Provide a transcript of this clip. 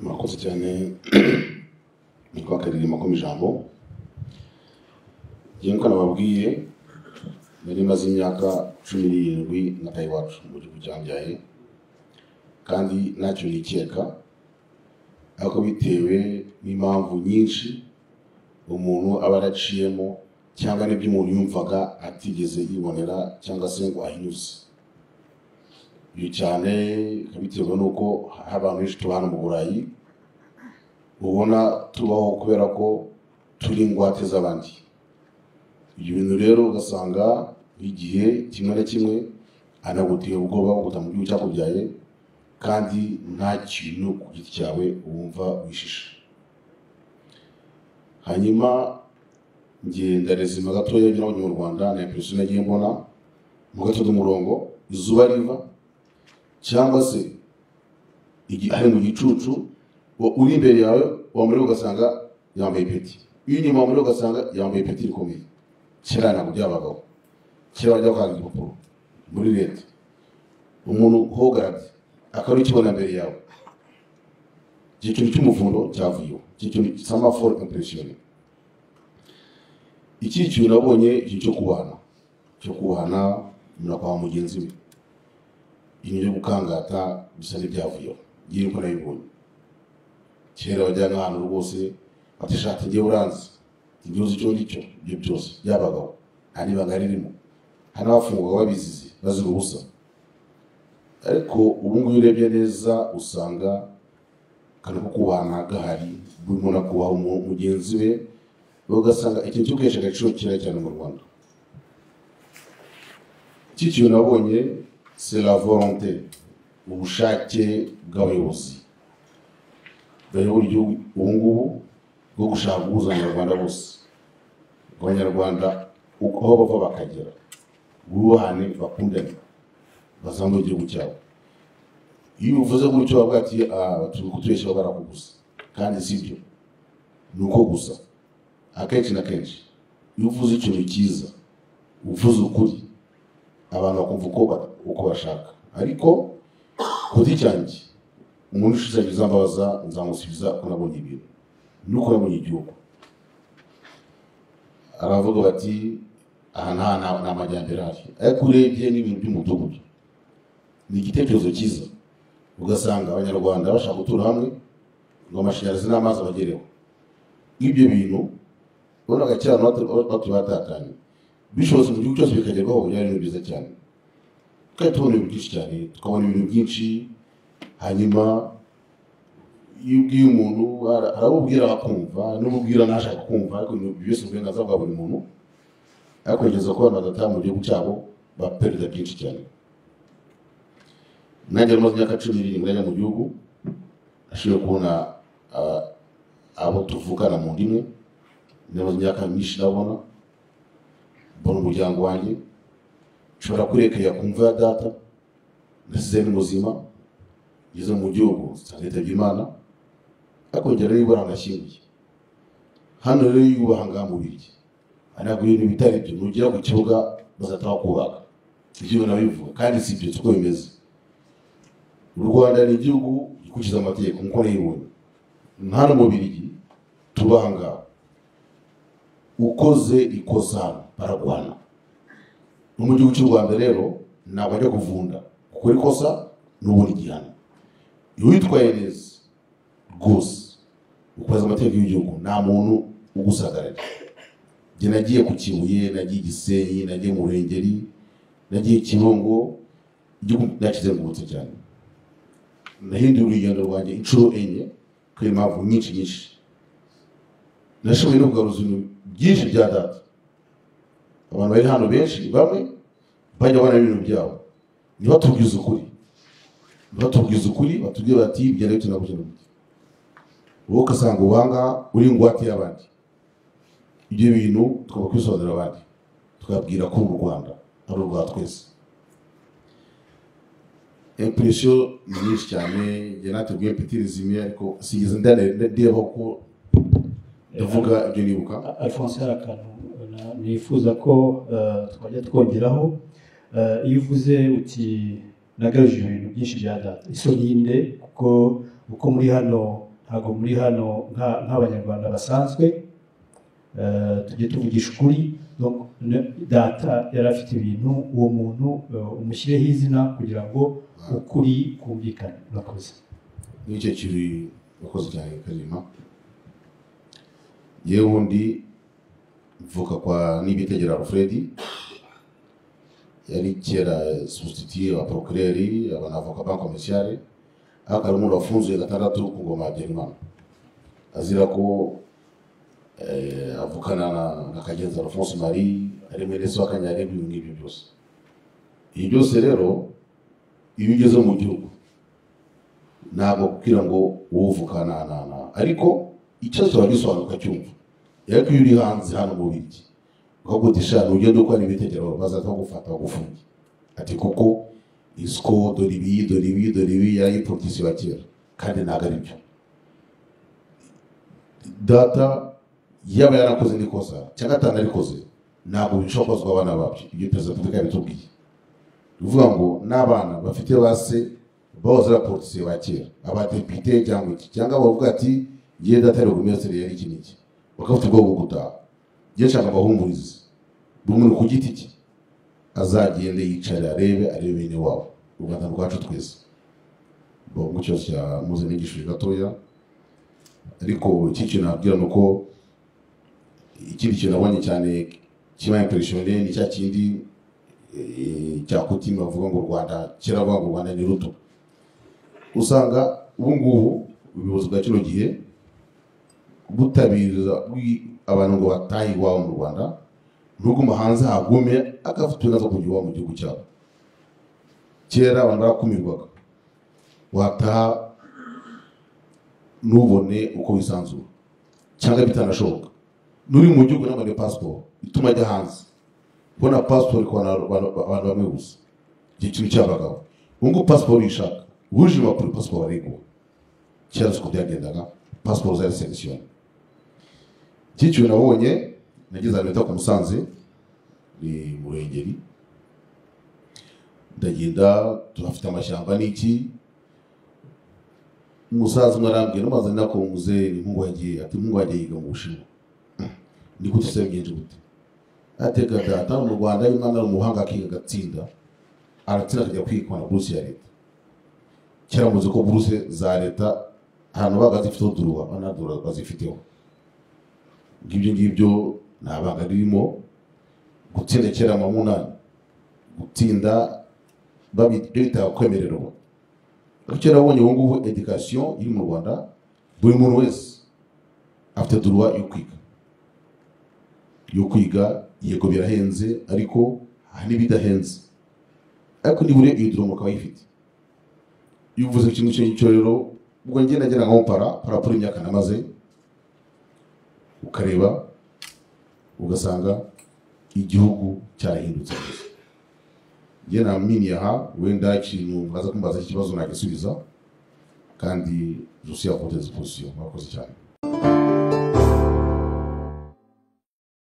murakoze cyane nitwa Karirimba ko ijambo ngiye ko nababwiye nari maze imyaka 17 na Taiwacu mu gihugu cyambyaye kandi ntacyo nikeka ariko bitewe n'impamvu nyinshi umuntu aba araciyemo cyangwa n'ibyo umuntu yumvaga atigeze yibonera cyangwa se ngo ahinyuze iyo cyane bitewe nuko abantu benshi tubana mu Burayi ubona tubaho kubera ko turi ingwate z'abandi. Ibyo bintu rero ugasanga igihe kimwe na kimwe anaguteye ubwoba bwo guta mu gihugu cyakubyaye kandi nta kintu ku giti cyawe wumva wishisha. Hanyuma ngenda rezima gatoya byo mu Rwanda na impression nagiye mbona mu gato d'umurongo izuba riva cyangwa se ari mu gicucu uri imbere yawe wamuri ugasanga yambaye ipeti inyuma wamuri ugasanga yambaye ipeti rikomeye. Kera ntabwo byabagaho, kera bajya kwanga igipapuro muri leta umuntu hogarade akari kibona mbere yawe ikintu cy'umuvundo cyavuyeho ikintu sama for impression. Iki kintu nabonye iki cyo kubana murakwa mugenzi we ibintu byo gukangata bisa n'ibyavuyeho ngiye ko nabibonye. Kera bajya nk'ahantu rwose atishati ngiye uranze igihugu cyo ngicyo ibyo byose byabagaho ari bagari ririmo hano bafungwa babizize bazira ubusa. Ariko ubu ngubu urebye neza usanga kandi ko kubana gahari buri muntu akubaha mugenzi we ugasanga ikintu cyo kwesha agaciro kira cyane mu Rwanda. Iki kintu nabonye c'est la volonté ubushake bw'abayobozi bayobora igihugu ubu ngubu bwo gushaka guhuza Abanyarwanda bose. Abanyarwanda uko aho bava bakagera bubahane bakundane bazamura igihugu cyabo. Iyo uvuze gutyo bavuga ati turi kutubeshya barakugusa kandi sibyo nuko gusa akenshi na kenshi iyo uvuze ikintu cyiza uvuze ukuri abantu bakumva uko bashaka. Ariko kuri cyanjye umuntu ushize bizambabaza nzamusubiza ko nabonye ibintu nuko nabonye igihugu aravuga bati aha nta majyambere ahari. Ariko urebye n'ibintu by'umudugudu ni igitekerezo cyiza ugasanga Abanyarwanda bashaka gutura hamwe ngo amashanyarazi n'amazi abagereho. Ibyo bintu bonaga cyane batubatatanye bishobotse mu gihugu cyose bikagerwaho byari ibintu byiza cyane. Kandi tubona ibintu byinshi cyane tukabona ibintu byinshi. Hanyuma iyo ubwiye umuntu arabubwira akumva n'ububwira ntashaka kumva ariko byose uburenganzira bwa buri muntu. Ariko ngeze ko abantu badataha mu gihugu cyabo baperida byinshi cyane. Nanjye maze imyaka 17 mu gihugu ashoboye kubona abo tuvukana mu ndimwe maze imyaka myinshi ndabona mbona umuryango wanjye nshobora kurekera kumva ya data nasize n'ubuzima ngeze mu gihugu leta by'Imana akongera y'ibara nashyingiye hano rero yubaha ngaha mu Birigi ntabwo ibintu bitari byo nugira ku kibuga bazataha kubaka ibyo nabivuga kandi si byo uko bimeze. U Rwanda ni igihugu gikurikiza amategeko nkuko nayibonye hano mu Birigi tubaha ngaha ukoze ikosa baragwana. Mu gihugu cy'u Rwanda rero ntabwo ajya kuvunda kuko ikosa n'ubona igihano. Iyo witwaye neza rwose ukoze amategeko y'igihugu nta muntu ugusagarira. Njye nagiye ku Kibuye, nagiye Gisenyi, nagiye mu Ruhengeri, nagiye Kibungo, igihugu nakizengurutse cyane. Nahinduye urugendo rwanjye inshuro enye kuri impamvu nyinshi. Nashoboye no kugaruza ibintu byinshi bya data. Abantu bari hano benshi bamwe bajya bana ibintu byabo nibatubwiza ukuri batubwira bati byari tunabujana gute wowe kasanga ubanga uri ngwate y'abandi. Ibyo bintu tukaba kwisobanura abandi tukabwira ko u Rwanda ari urwa twese. Impression nyinshi cyane njye nateguye petit résumé ariko sigeze ndeba ko ndavuga ibyo nibuka. Alphonse Harakano nifuza ko twajya twongeraho iyo uvuze uti nagaruje ibintu byinshi bya data isoni yinde kuko uko muri hano ntabwo muri hano nk'abanyarwanda basanzwe tujye tuvugisha ukuri. Data yari afite ibintu, uwo muntu umushyireho izina kugira ngo ukuri kumvikane. Murakoze. N'icyo kiri bakoze cyane Kalima. Yewe undi mvuka kwa Nibitegera Alfred, yari kera substitut wa procureur abanavuka bank commerciale, akari umuntu wafunzwe gatandatu ku ngoma ya Habyarimana azira ko avukana na Kagenza Alphonse Marie ari mwene so akanyare n'ibyo byose. Ibi byose rero iyo ugeze mu gihugu ntabwo kugira ngo wuvukana ariko icyo cyagisobanuka cyumva yako yuri hanze hano mu biki ukagutisha n'ugendo kwa Nibitegera bazata gufata gufunga ati kuko isko doribi yari politisi wa kera kandi ntabwo ari byo. Data yaba yarakoze n'ikosa cyangwa atanarikoze ntabwo bishokozwa abana babyo. Ibyo Perezida Repubulika yabitubwiye, bivuga ngo n'abana bafite base bahoze ari politisi wa kera, abadepite cyangwa bavuga ati ye data ari gumesere yari iki bakafite ubwo gutaha. Je nshaka bahumurize buri muntu ku giti cye azagende yicara arebe bene wabo u Rwanda rwacu twese. Bo mu cyose cya muze n'igishuri gatoya, ariko iki kintu nabwira nuko ikindi kintu nabonye cyane kiba impressionné ni cya kindi cya kutima bavuga ngo Rwanda kera bavuga ngo Rwanda ni ruto. Usanga ubu ngubu ubuyobozi bwa kino gihe butabiriza abantu ngo batahe iwabo mu Rwanda, n'uguma hanze hagume akafutwe nazo kujya iwabo mu gihugu cyabo. Kera abantu barakumirwaga, wataha nubone uko wisanzura cyangwa bitanashoboka. Nuri mu gihugu n'amane passport ituma ajya hanze bona passport ko abantu bamwe gusa ikintu cyabagabo ngo passport ishaka buje mapuro passport ariko cyera siko byagendaga passport za selection. Cyo nabonye nagize ameta ku Musanze ni mu Ruhengeri, ndagenda turafite amashyamba n'iki. Umusaza mwarambye n'amaze nako muze n'inkungu yagiye ati inkungu yagiye yiga mu Bushinwa. Ni gute se bigenje gute? Ateka data mu Rwanda Imana umuhanga akiga gatsinda aratira kujya kwikwana buruse ya leta. Kera muzi ko buruse za leta ahantu bagazifite uduruwa banadura bazifiteho. Ngibyo nabanga ririmo gutsinda kera mu munani gutsinda babita kwemererwa. Kera nabonye ubu ngubu education iri mu Rwanda buri muntu wese afite droit yo kwiga yego birahenze ariko hari bidahenze, ariko nibure iyo droit mukaba yifite. Iyo uvuze ikintu cyo rero ubwo ngenda ngira nko para imyaka namaze ukareba ugasanga igihugu cyarahindutse. Je namini aha wenda ikintu baza kumbaza ikibazo nagisubiza kandi je suis à votre disposition. Mwakoze cyane.